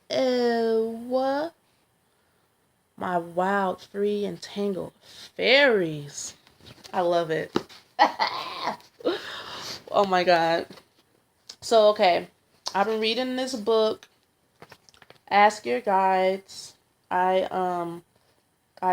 What? My wild, free, and tangled fairies. I love it. Oh my god. So, okay. I've been reading this book, Ask Your Guides. I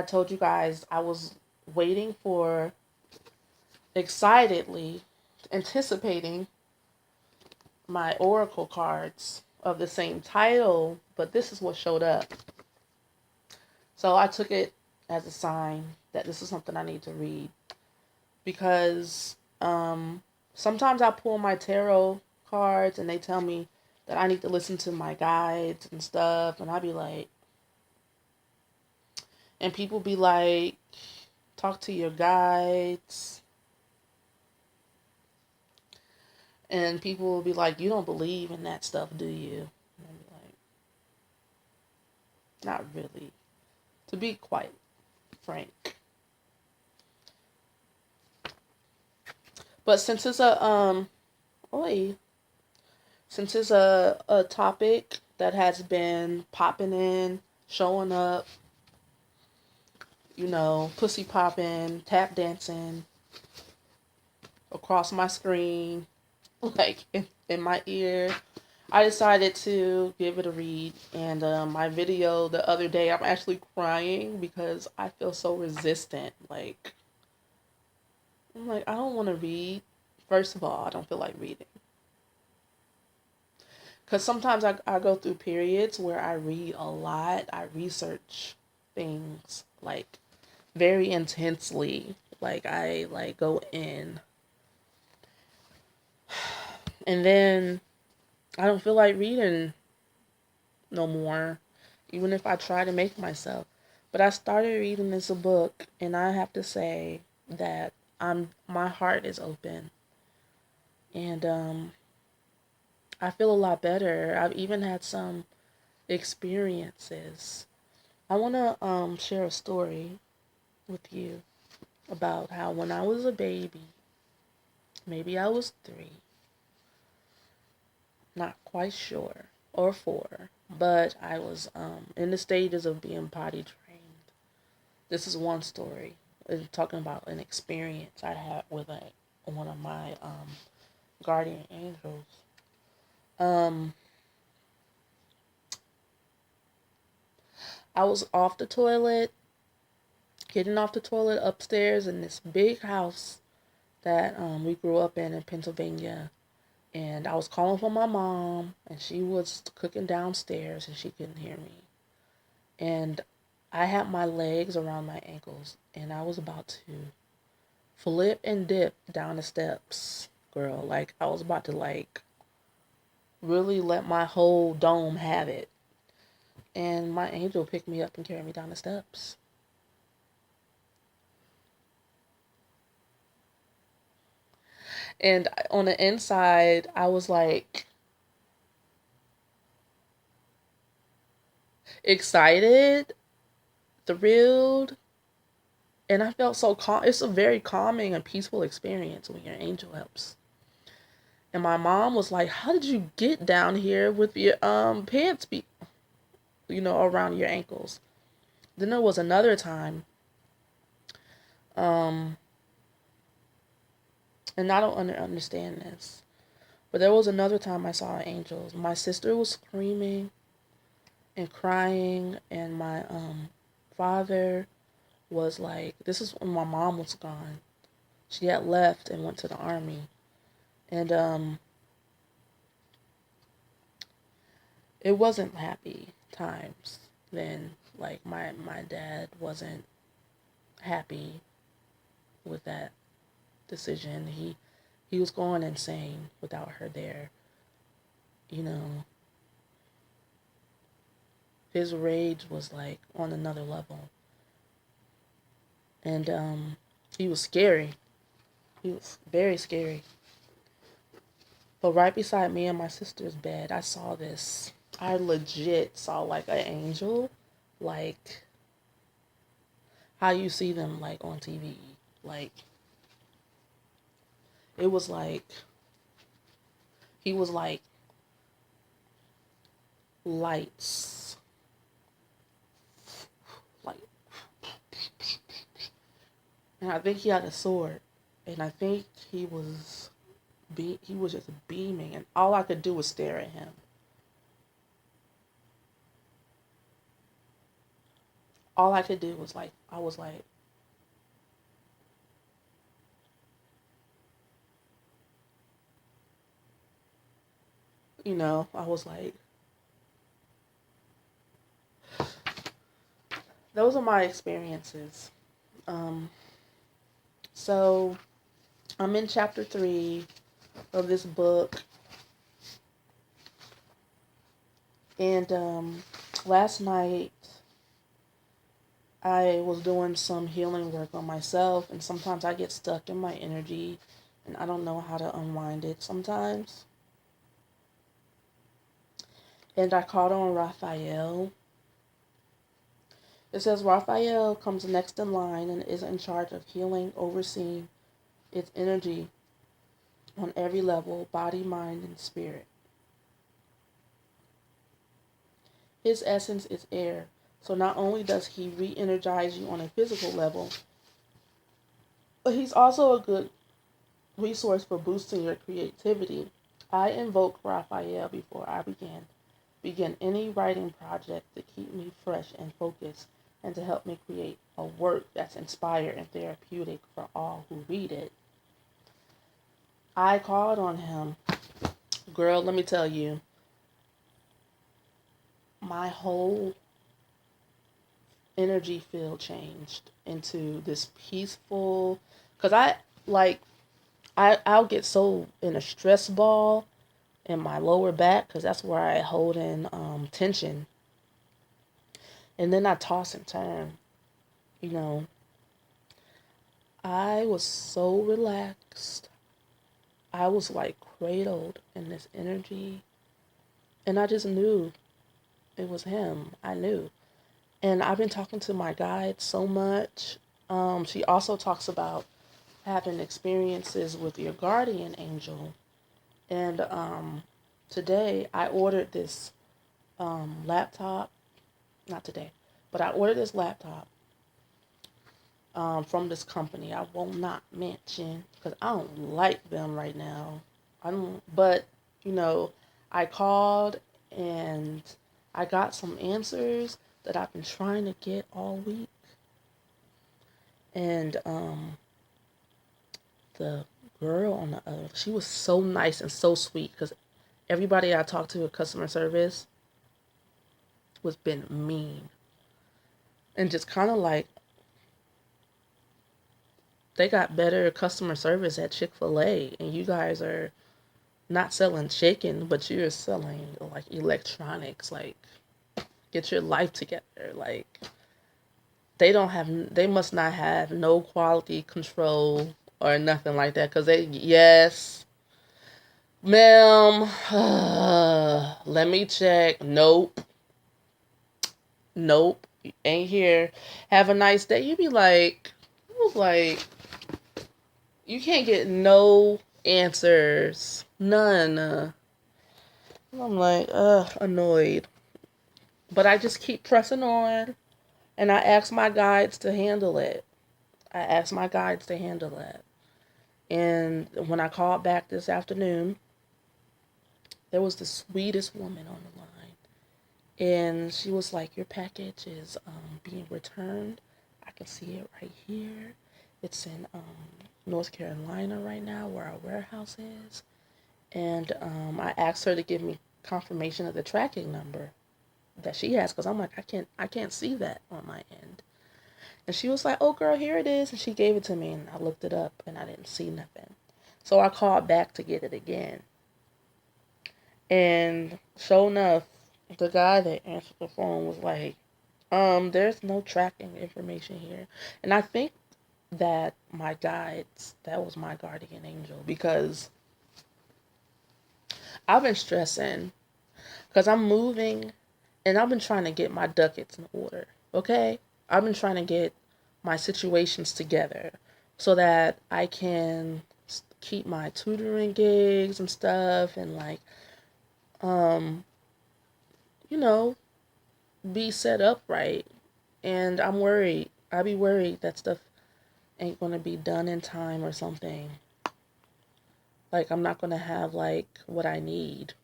told you guys I was waiting for, excitedly anticipating my oracle cards of the same title, but this is what showed up. So I took it as a sign that this is something I need to read, because sometimes I pull my tarot cards and they tell me that I need to listen to my guides and stuff, and I be like, and people be like, talk to your guides. And people will be like, you don't believe in that stuff, do you? And I'll be like, not really. To be quite frank. But since it's a since it's a topic that has been popping in, showing up, pussy popping, tap dancing across my screen, like in my ear, I decided to give it a read. And my video the other day, I'm actually crying because I feel so resistant. I'm like, I don't want to read. First of all, I don't feel like reading. Because sometimes I go through periods where I read a lot. I research things, like, very intensely. Like, I, go in. And then I don't feel like reading no more, even if I try to make myself. But I started reading this book, and I have to say that my heart is open. And I feel a lot better. I've even had some experiences. I want to share a story with you about how when I was a baby, maybe I was 3, not quite sure, or 4, but I was in the stages of being potty trained. This is one story. It's talking about an experience I had with one of my guardian angels. I was off the toilet, getting off the toilet upstairs in this big house that we grew up in Pennsylvania. And I was calling for my mom, and she was cooking downstairs, and she couldn't hear me. And I had my legs around my ankles, and I was about to flip and dip down the steps, girl. Like, I was about to, really let my whole dome have it. And my angel picked me up and carried me down the steps. And on the inside, I was excited, thrilled, and I felt so calm. It's a very calming and peaceful experience when your angel helps. And my mom was like, "How did you get down here with your pants around your ankles?" Then there was another time, and I don't understand this, but there was another time I saw angels. My sister was screaming and crying, and my father was like, this is when my mom was gone. She had left and went to the army. And it wasn't happy times then. Like, my dad wasn't happy with that decision. He was going insane without her there. His rage was on another level. And he was scary. He was very scary. But right beside me and my sister's bed, I saw this. I legit saw an angel, like how you see them on TV. It was he was lights. Like, and I think he had a sword. And I think he was just beaming, and all I could do was stare at him. All I could do was I was like, I was like, those are my experiences. Um, so I'm in chapter 3 of this book, and last night I was doing some healing work on myself, and sometimes I get stuck in my energy, and I don't know how to unwind it sometimes. And I called on Raphael. It says Raphael comes next in line and is in charge of healing, overseeing its energy on every level, body, mind, and spirit. His essence is air, so not only does he re-energize you on a physical level, but he's also a good resource for boosting your creativity. I invoke Raphael before I begin any writing project to keep me fresh and focused and to help me create a work that's inspired and therapeutic for all who read it. I called on him. Girl, let me tell you, my whole energy field changed into this peaceful, because I'll get so in a stress ball in my lower back, because that's where I hold in tension, and then I toss and turn. you know I was so relaxed. I was like cradled in this energy, and I just knew it was him. I knew. And I've been talking to my guide so much. She also talks about having experiences with your guardian angel. And today I ordered this laptop. Not today, but I ordered this laptop from this company I will not mention because I don't like them right now. I don't, but you know, I called and I got some answers that I've been trying to get all week. And the girl on the other, she was so nice and so sweet because everybody I talked to at customer service was been mean and just kind of like they got better customer service at Chick-fil-A, and you guys are not selling chicken, but you're selling like electronics. Like, get your life together. Like, they must not have no quality control or nothing like that. Cause yes, ma'am, let me check. Nope, nope, ain't here. Have a nice day. You be like, I was like, you can't get no answers, none. I'm like, annoyed. But I just keep pressing on, and I ask my guides to handle it. I asked my guides to handle it. And when I called back this afternoon, there was the sweetest woman on the line. And she was like, your package is being returned. I can see it right here. It's in North Carolina right now where our warehouse is. And I asked her to give me confirmation of the tracking number that she has, because I'm like, I can't see that on my end. And she was like, oh girl, here it is. And she gave it to me, and I looked it up and I didn't see nothing. So I called back to get it again. And sure enough, the guy that answered the phone was like, there's no tracking information here. And I think that that was my guardian angel, because I've been stressing because I'm moving and I've been trying to get my ducats in order. Okay? I've been trying to get my situations together so that I can keep my tutoring gigs and stuff, and like you know, be set up right. And I'm worried. I be worried that stuff ain't gonna be done in time or something. Like I'm not gonna have like what I need.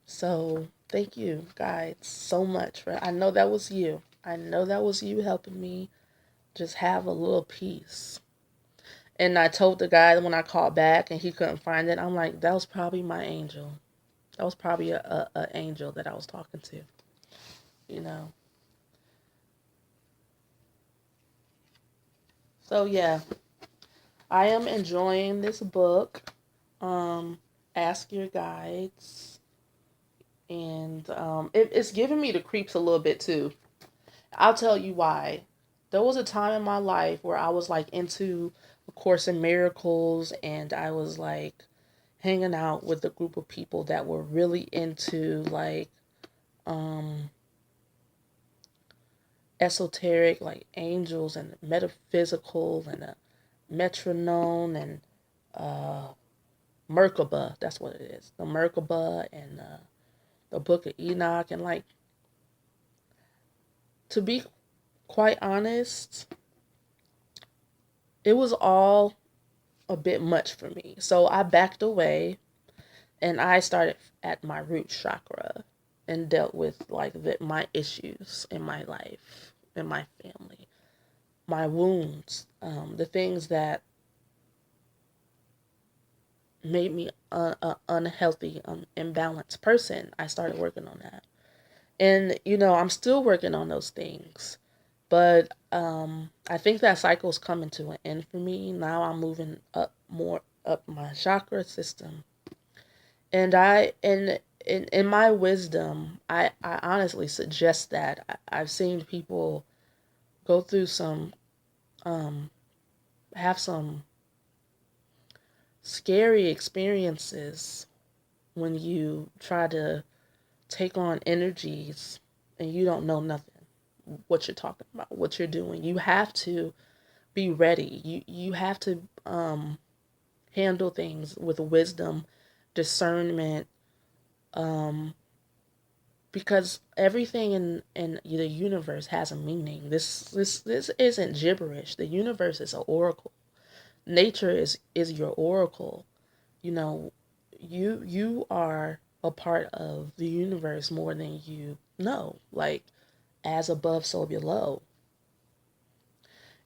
So thank you guys so much for. I know that was you. I know that was you helping me just have a little peace. And I told the guy when I called back and he couldn't find it, I'm like, that was probably my angel. That was probably a angel that I was talking to. You know. So yeah, I am enjoying this book. Um, Ask Your Guides, and it's giving me the creeps a little bit too. I'll tell you why. There was a time in my life where I was like into A Course in Miracles, and I was like hanging out with a group of people that were really into like um esoteric, like angels and metaphysical and a metronome and uh Merkaba, that's what it is. The Merkaba and the Book of Enoch. And like, to be quite honest, it was all a bit much for me. So I backed away and I started at my root chakra and dealt with like my issues in my life, in my family, my wounds, the things that made me an unhealthy, imbalanced person. I started working on that. And, I'm still working on those things. But I think that cycle's coming to an end for me. Now I'm moving up more up my chakra system. And in my wisdom, I honestly suggest that. I've seen people go through um, have some scary experiences when you try to take on energies and you don't know nothing what you're talking about, what you're doing. You have to be ready. You have to handle things with wisdom, discernment, um, because everything in the universe has a meaning. This isn't gibberish. The universe is an oracle. Nature is your oracle. You know, you are a part of the universe more than you know. Like, as above, so below.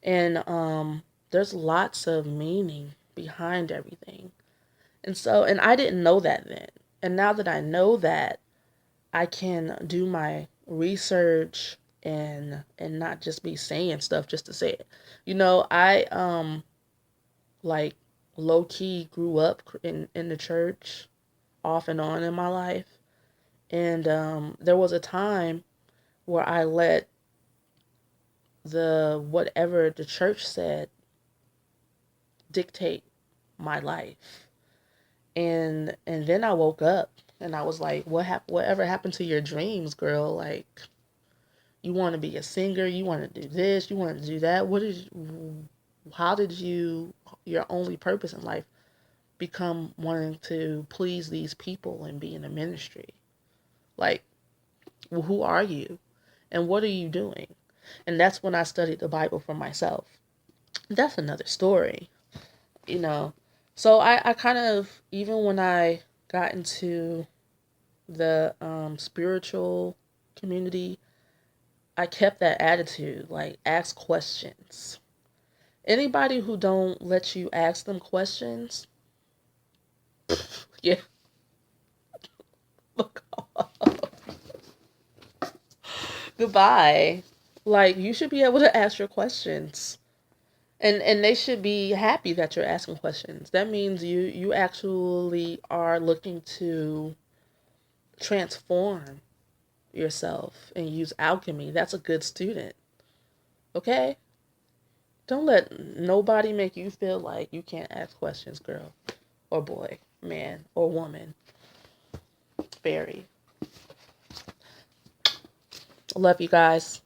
And there's lots of meaning behind everything. And I didn't know that then. And now that I know that, I can do my research and not just be saying stuff just to say it. I like low key grew up in the church off and on in my life. And there was a time where I let the whatever the church said dictate my life. And then I woke up and I was like, whatever happened to your dreams, girl? Like, you want to be a singer, you want to do this, you want to do that. How did your only purpose in life become wanting to please these people and be in a ministry? Like, well, who are you? And what are you doing? And that's when I studied the Bible for myself. That's another story, you know. So I kind of, even when I got into the spiritual community, I kept that attitude, like, ask questions. Anybody who don't let you ask them questions, yeah, goodbye. Like, you should be able to ask your questions. And they should be happy that you're asking questions. That means you actually are looking to transform yourself and use alchemy. That's a good student. Okay? Don't let nobody make you feel like you can't ask questions, girl or boy, man or woman. Fairy. Love you guys.